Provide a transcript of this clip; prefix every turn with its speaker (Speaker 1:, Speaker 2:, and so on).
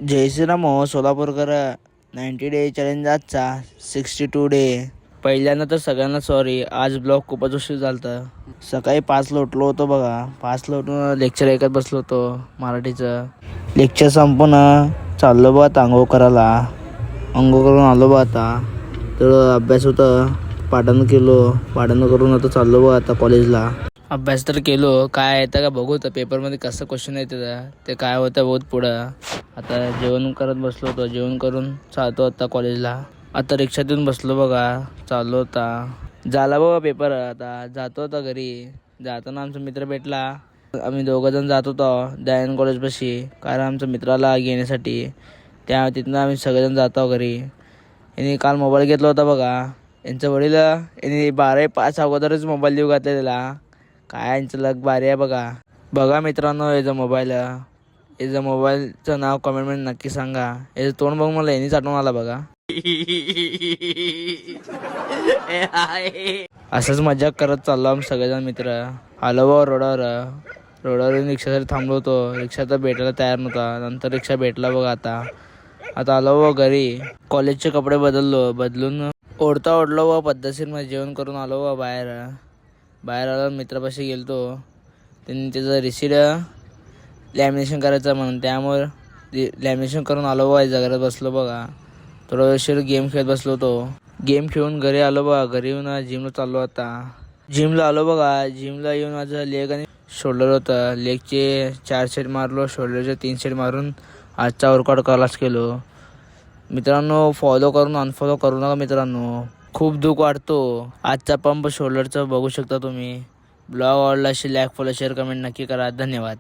Speaker 1: जय श्रीराम हो Solapurkar. 90 day challenge आजचा 62 day. पहिल्यांदा तर सगळ्यांना सॉरी, आज ब्लॉग खूपच उशीर झालता. सकाळी 5 उठलो होतो बघा. 5 उठून लेक्चर ऐकत बसलो होतो मराठीचं. लेक्चर संपून चाललो बघा आंघोळ करायला. आंघोळ करून आलो बघा. आता तर अभ्यास होता, पाठानं करून आता चाललो बघा आता कॉलेजला. अभ्यास तर केलो, काय येतं का बघू तर पेपरमध्ये कसं क्वेश्चन येतं ते काय होतं बहुत पुढं. आता जेवण करत बसलो होतो, जेवण करून चालतो आता कॉलेजला. आता रिक्षात येऊन बसलो बघा, चाललो होता. झाला बघा पेपर, आता जातो होता घरी. जाताना आमचा मित्र भेटला. आम्ही दोघंजण जात होतो दयानंद कॉलेजपाशी, कारण आमच्या मित्राला घेण्यासाठी. तिथनं आम्ही सगळेजण जातो घरी. यांनी काल मोबाईल घेतला होता बघा. यांच्या वडील यांनी 12:05 अगोदरच मोबाईल देऊ घातला त्याला. काय यांचं लग भारी आहे बघा. बघा मित्रांनो याचा मोबाईलचं नाव कमेंटमध्ये नक्की सांगा. याचं तोंड बघून मला यांनीच आठवण आला बघा. असंच मजाक करत चाललो आम्ही सगळेजण मित्र. आलो बघा रोडावर रिक्षासाठी थांबलो होतो. रिक्षा तर भेटायला तयार नव्हता, नंतर रिक्षा भेटला बघा. आता आलो बघा घरी. कॉलेजचे कपडे बदलून ओढलो बघा पद्धतशीर मध्ये जेवण करून आलो बघा बाहेर आलो. मित्रापाशी गेलतो. त्यांनी त्याचं रिसीट लॅमिनेशन करायचं म्हणून, त्यामुळे लॅमिनेशन करून आलो बघा. जगात बसलो बघा. थोडा वेळ गेम खेळत बसलो होतो. गेम खेळून घरी आलो बघा. घरी येऊन जिमला चाललो आता. जिमला आलो बघा. जिमला येऊन माझं लेग आणि शोल्डर होतं. लेगचे 4 सेट मारलो, शोल्डरचे 3 सेट मारून आजचा वर्कआउट करायलाच केलो. मित्रांनो फॉलो करून अनफॉलो करू नका मित्रांनो, खूप दुःख वाटतो. आजचा पंप शोल्डरचा बघू शकता तुम्ही. ब्लॉग आवडला असेल लाईक फॉलो शेअर कमेंट नक्की करा. धन्यवाद.